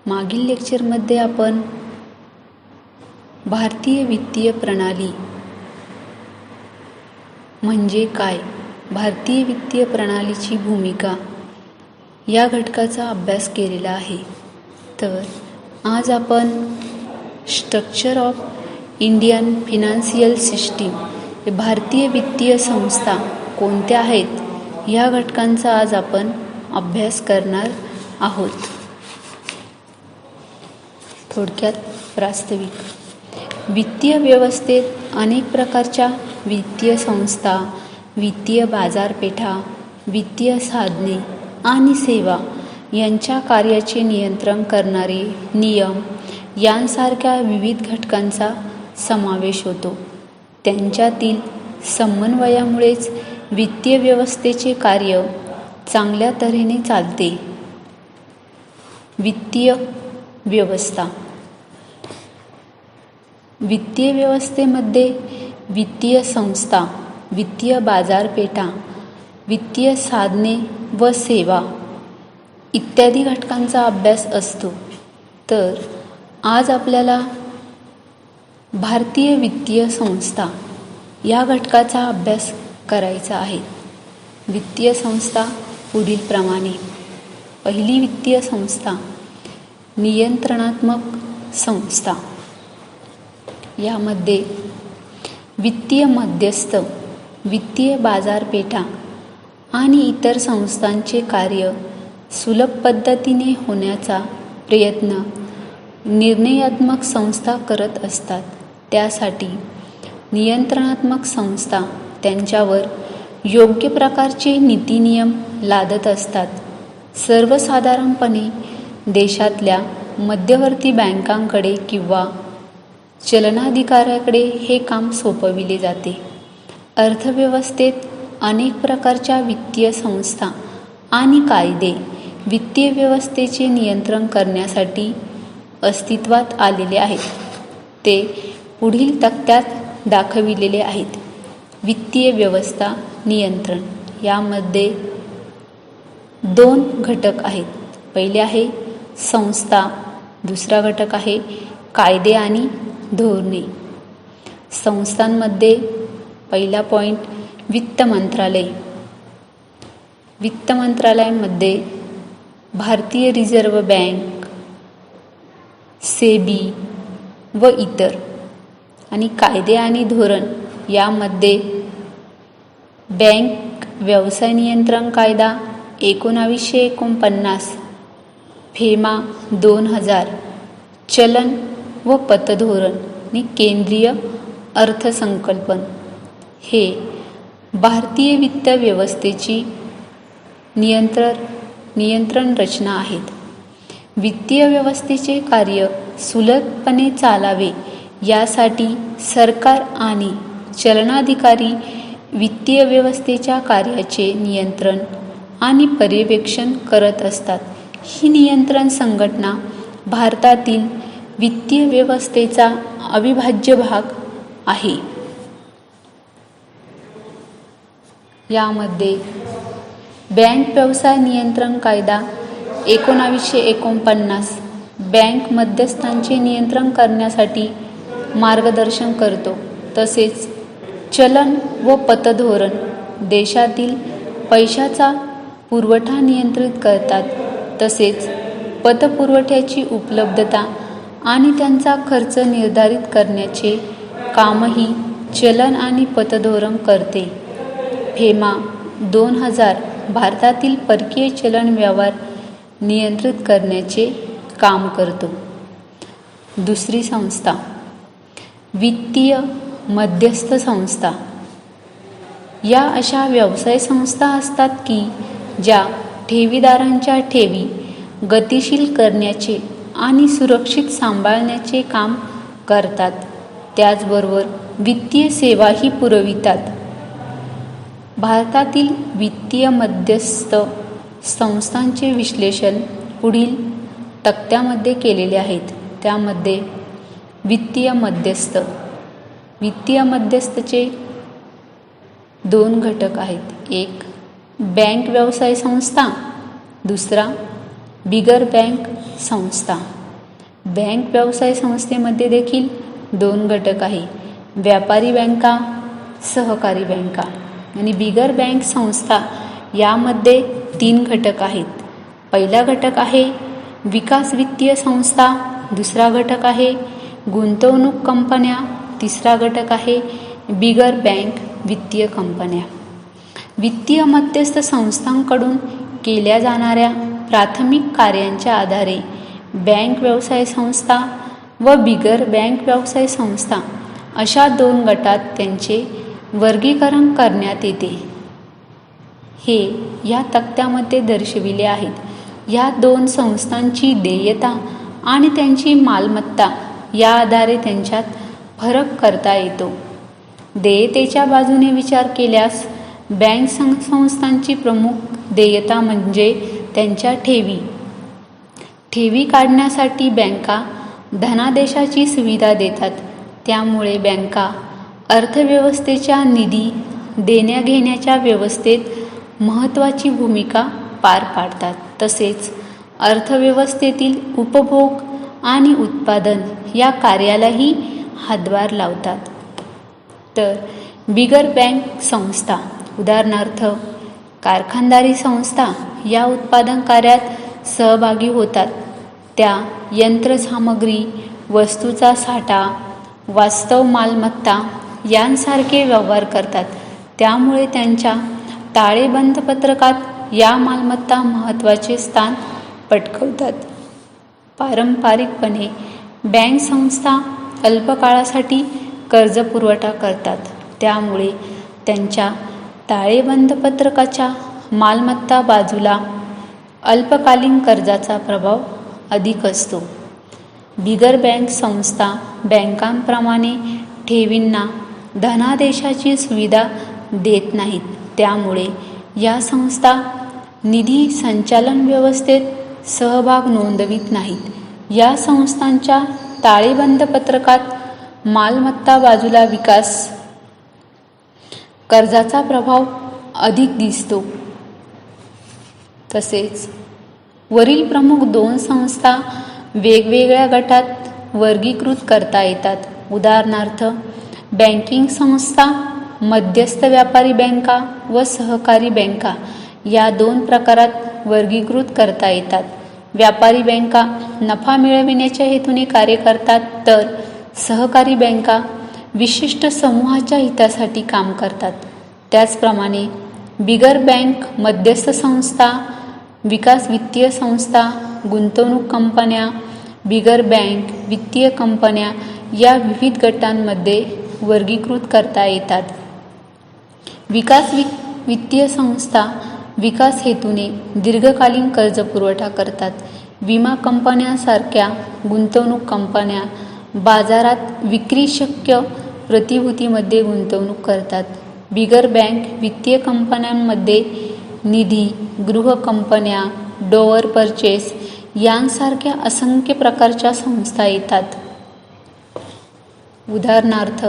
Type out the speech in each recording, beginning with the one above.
मागील लेक्चरमध्ये आपण भारतीय वित्तीय प्रणाली म्हणजे काय, भारतीय वित्तीय प्रणालीची भूमिका या घटकाचा अभ्यास केलेला आहे. तर आज आपण structure of Indian financial system, भारतीय वित्तीय संस्था कोणत्या आहेत या घटकांचा आज आपण अभ्यास करणार आहोत. थोडक्यात प्रास्ताविक. वित्तीय व्यवस्थेत अनेक प्रकारच्या वित्तीय संस्था, वित्तीय बाजारपेठा, वित्तीय साधने आणि सेवा यांच्या कार्याचे नियंत्रण करणारे नियम यांसारख्या विविध घटकांचा समावेश होतो. त्यांच्यातील समन्वयामुळेच वित्तीय व्यवस्थेचे कार्य चांगल्या तऱ्हेने चालते. वित्तीय व्यवस्था. वित्तीय व्यवस्थेमध्ये वित्तीय संस्था, वित्तीय बाजारपेठा, वित्तीय साधने व सेवा इत्यादी घटकांचा अभ्यास असतो. तर आज आपल्याला भारतीय वित्तीय संस्था या घटकाचा अभ्यास करायचा आहे. वित्तीय संस्था पुढील प्रमाणे. पहिली वित्तीय संस्था नियंत्रणात्मक संस्था. यामध्ये वित्तीय मध्यस्थ, वित्तीय बाजारपेठा आणि इतर संस्थांचे कार्य सुलभ पद्धतीने होण्याचा प्रयत्न निर्णयात्मक संस्था करत असतात. त्यासाठी नियंत्रणात्मक संस्था त्यांच्यावर योग्य प्रकारचे नीतिनियम लादत असतात. सर्वसाधारणपणे देशातल्या मध्यवर्ती बँकांकडे किंवा चलनाधिकाऱ्याकडे हे काम सोपविले जाते. अर्थव्यवस्थेत अनेक प्रकारच्या वित्तीय संस्था आणि कायदे वित्तीय व्यवस्थेचे नियंत्रण करण्यासाठी अस्तित्वात आलेले आहेत. ते पुढील तक्त्यात दाखविलेले आहेत. वित्तीय व्यवस्था नियंत्रण. यामध्ये 2 घटक आहेत. पहिले आहे संस्था, दुसरा घटक आहे कायदे आणि धोरणे. संस्थांमध्ये पहिला पॉईंट वित्त मंत्रालय. वित्त मंत्रालयामध्ये भारतीय रिझर्व्ह बँक, सेबी व इतर. आणि कायदे आणि धोरण यामध्ये बँक व्यवसाय नियंत्रण कायदा 1949, फेमा 2000, चलन व पतधोरण आणि केंद्रीय अर्थसंकल्पन हे भारतीय वित्त व्यवस्थेची नियंत्रण रचना आहेत. वित्तीय व्यवस्थेचे कार्य सुलभपणे चालावे यासाठी सरकार आणि चलनाधिकारी वित्तीय व्यवस्थेच्या कार्याचे नियंत्रण आणि पर्यवेक्षण करत असतात. ही नियंत्रण संघटना भारतातील वित्तीय व्यवस्थेचा अविभाज्य भाग आहे. यामध्ये बँक व्यवसाय नियंत्रण कायदा 1949 बँक मध्यस्थांचे नियंत्रण करण्यासाठी मार्गदर्शन करतो. तसेच चलन व पतधोरण देशातील पैशाचा पुरवठा नियंत्रित करतात. तसेच पतपुरवठ्याची उपलब्धता आणि त्यांचा खर्च निर्धारित करण्याचे कामही चलन आणि पतधोरण करते. फेमा 2000 भारतातील परकीय चलन व्यवहार नियंत्रित करण्याचे काम करतो. दुसरी संस्था वित्तीय मध्यस्थ संस्था. या अशा व्यवसाय संस्था असतात की ज्या ठेवीदारांच्या ठेवी गतिशील करण्याचे आणि सुरक्षित सांभाळण्याचे काम करतात. त्याचबरोबर वित्तीय सेवाही पुरवितात. भारतातील वित्तीय मध्यस्थ संस्थांचे विश्लेषण पुढील तक्त्यामध्ये केलेले आहेत. त्यामध्ये वित्तीय मध्यस्थ. वित्तीय मध्यस्थचे 2 घटक आहेत. एक बँक व्यवसाय संस्था, दुसरा बिगर बँक संस्था. बँक व्यवसाय संस्थेमध्ये देखील 2 घटक आहे, व्यापारी बँका, सहकारी बँका. आणि बिगर बँक संस्था यामध्ये 3 घटक आहेत. पहिला घटक आहे विकास वित्तीय संस्था, दुसरा घटक आहे गुंतवणूक कंपन्या, तिसरा घटक आहे बिगर बँक वित्तीय कंपन्या. वित्तीय मध्यस्थ संस्थांकडून केल्या जाणाऱ्या प्राथमिक कार्यांच्या आधारे बँक व्यवसाय संस्था व बिगर बँक व्यवसाय संस्था अशा 2 गटात त्यांचे वर्गीकरण करण्यात येते. हे या तक्त्यामध्ये दर्शविले आहेत. या 2 संस्थांची देयता आणि त्यांची मालमत्ता या आधारे त्यांच्यात फरक करता येतो. देयतेच्या बाजूने विचार केल्यास बँक संस्थांची प्रमुख देयता म्हणजे त्यांच्या ठेवी. ठेवी काढण्यासाठी बँका धनादेशाची सुविधा देतात. त्यामुळे बँका अर्थव्यवस्थेच्या निधी देण्याघेण्याच्या व्यवस्थेत महत्त्वाची भूमिका पार पाडतात. तसेच अर्थव्यवस्थेतील उपभोग आणि उत्पादन या कार्यालाही हातभार लावतात. तर बिगर बँक संस्था उदाहरणार्थ कारखानदारी संस्था या उत्पादन कार्यात सहभागी होतात. त्या यंत्रसामग्री, वस्तूचा साठा, वास्तव मालमत्ता यांसारखे व्यवहार करतात. त्यामुळे त्यांच्या ताळेबंद पत्रकात या मालमत्ता महत्त्वाचे स्थान पटकावतात. पारंपरिकपणे बँक संस्था अल्पकाळासाठी कर्जपुरवठा करतात. त्यामुळे त्यांच्या ताळेबंद पत्रकाच्या मालमत्ता बाजूला अल्पकालीन कर्जाचा प्रभाव अधिक असतो. बिगर बँक संस्था बँकांप्रमाणे ठेवींना धनादेशाची सुविधा देत नाहीत. त्यामुळे या संस्था निधी संचालन व्यवस्थेत सहभाग नोंदवित नाहीत. या संस्थांच्या ताळेबंद पत्रकात मालमत्ता बाजूला विकास कर्जाचा प्रभाव अधिक दिसतो. तसेच वरील प्रमुख 2 संस्था वेगवेगळ्या गटात वर्गीकृत करता येतात. उदाहरणार्थ बँकिंग संस्था मध्यस्थ व्यापारी बँका व सहकारी बँका या 2 प्रकारात वर्गीकृत करता येतात. व्यापारी बँका नफा मिळविण्याच्या हेतूने कार्य करतात, तर सहकारी बँका विशिष्ट समूहाच्या हितासाठी काम करतात. त्याचप्रमाणे बिगर बँक मध्यस्थ संस्था, विकास वित्तीय संस्था, गुंतवणूक कंपन्या, बिगर बँक वित्तीय कंपन्या या विविध गटांमध्ये वर्गीकृत करता येतात. विकास वित्तीय संस्था विकास हेतूने दीर्घकालीन कर्ज पुरवठा करतात. विमा कंपन्यांसारख्या गुंतवणूक कंपन्या बाजारात विक्री शक्य प्रतिभूतीमध्ये गुंतवणूक करतात. बिगर बँक वित्तीय कंपन्यांमध्ये निधी, गृह कंपन्या, डोअर परचेस यांसारख्या असंख्य प्रकारच्या संस्था येतात. उदाहरणार्थ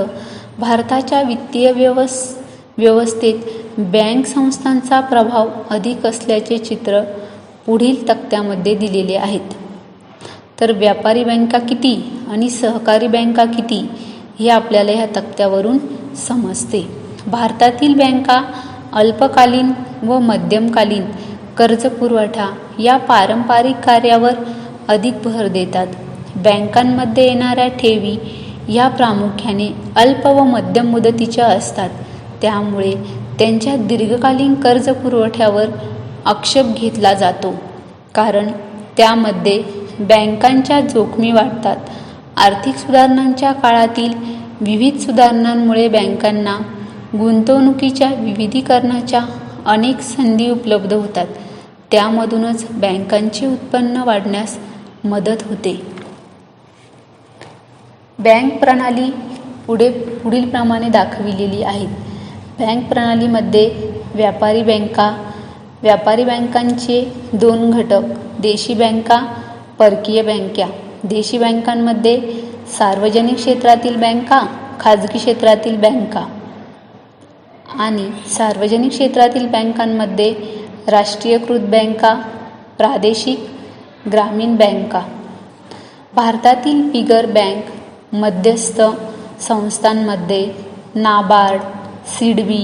भारताच्या वित्तीय व्यवस्थेत बँक संस्थांचा प्रभाव अधिक असल्याचे चित्र पुढील तक्त्यामध्ये दिलेले आहेत. तर व्यापारी बँका किती आणि सहकारी बँका किती हे आपल्याला ह्या तक्त्यावरून समजते. भारतातील बँका अल्पकालीन व मध्यमकालीन कर्ज पुरवठा या पारंपरिक कार्यावर अधिक भर देतात. बँकांमध्ये येणाऱ्या ठेवी या प्रामुख्याने अल्प व मध्यम मुदतीच्या असतात. त्यामुळे त्यांच्या दीर्घकालीन कर्ज पुरवठ्यावर आक्षेप घेतला जातो, कारण त्यामध्ये बँकांच्या जोखमी वाढतात. आर्थिक सुधारणांच्या काळातील विविध सुधारणांमुळे बँकांना गुंतवणुकीच्या विविधीकरणाच्या अनेक संधी उपलब्ध होतात. त्यामधूनच बँकांचे उत्पन्न वाढण्यास मदत होते. बँक प्रणाली पुढील प्रमाणे दाखविलेली आहे. बँक प्रणालीमध्ये व्यापारी बँकांचे 2 घटक, देशी बँका, परकीय बँका. देशी बँकांमध्ये सार्वजनिक क्षेत्रातील बँका, खाजगी क्षेत्रातील बँका आणि सार्वजनिक क्षेत्रातील बँकांमध्ये राष्ट्रीयकृत बँका, प्रादेशिक ग्रामीण बँका. भारतातील बिगर बँक मध्यस्थ संस्थांमध्ये नाबार्ड, सिडबी,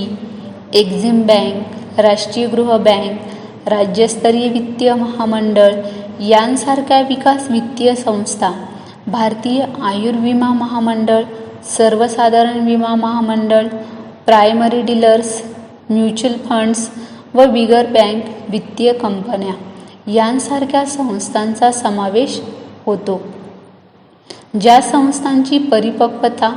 एक्झिम बँक, राष्ट्रीय गृह बँक, राज्यस्तरीय वित्तीय महामंडळ यांसारख्या विकास वित्तीय संस्था, भारतीय आयुर्विमा महामंडळ, सर्वसाधारण विमा महामंडळ, प्रायमरी डीलर्स, म्युच्युअल फंड्स व बिगर बँक वित्तीय कंपन्या यांसारख्या संस्थांचा समावेश होतो. ज्या संस्थांची परिपक्वता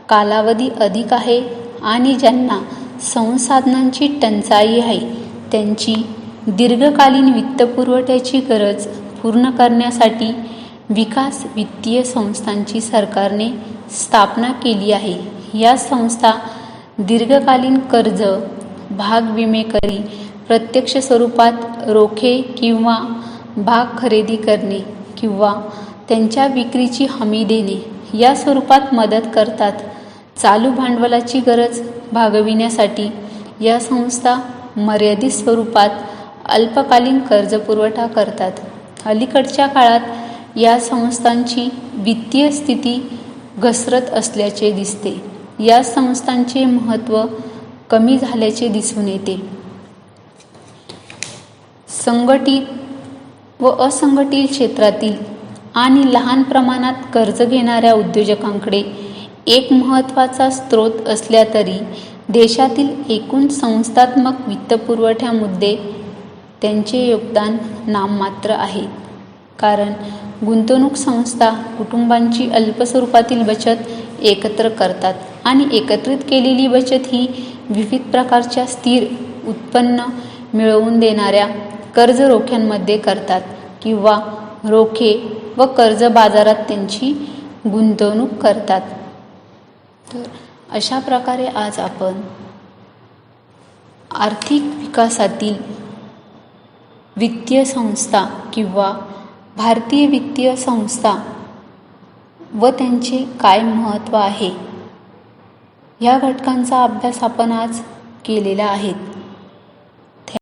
कालावधी अधिक आहे आणि ज्यांना संसाधनांची टंचाई आहे, त्यांची दीर्घकालीन वित्तपुरवठ्याची गरज पूर्ण करण्यासाठी विकास वित्तीय संस्थांची सरकारने स्थापना केली आहे. या संस्था दीर्घकालीन कर्ज, भाग विमेकरी, प्रत्यक्ष स्वरूपात रोखे किंवा भाग खरेदी करणे किंवा त्यांच्या विक्रीची हमी देणे या स्वरूपात मदत करतात. चालू भांडवलाची गरज भागविण्यासाठी या संस्था मर्यादित स्वरूपात अल्पकालीन कर्जपुरवठा करतात. अलीकडच्या काळात या संस्थांची वित्तीय स्थिती घसरत असल्याचे दिसते. या संस्थांचे महत्त्व कमी झाल्याचे दिसून येते. संघटित व असंघटित क्षेत्रातील आणि लहान प्रमाणात कर्ज घेणाऱ्या उद्योजकांकडे एक महत्त्वाचा स्रोत असला तरी देशातील एकूण संस्थात्मक वित्तपुरवठ्यामध्ये त्यांचे योगदान नाममात्र आहे. कारण गुंतवणूक संस्था कुटुंबांची अल्पस्वरूपातील बचत एकत्र करतात आणि एकत्रित केलेली बचत ही विविध प्रकारच्या स्थिर उत्पन्न मिळवून देणाऱ्या कर्ज रोख्यांमध्ये करतात किंवा रोखे व कर्ज बाजारात त्यांची गुंतवणूक करतात. तर अशा प्रकारे आज आपण आर्थिक विकासातील वित्तीय संस्था किंवा भारतीय वित्तीय संस्था व त्यांचे काय महत्त्व आहे या घटकांचा अभ्यास आपण आज केलेला आहे.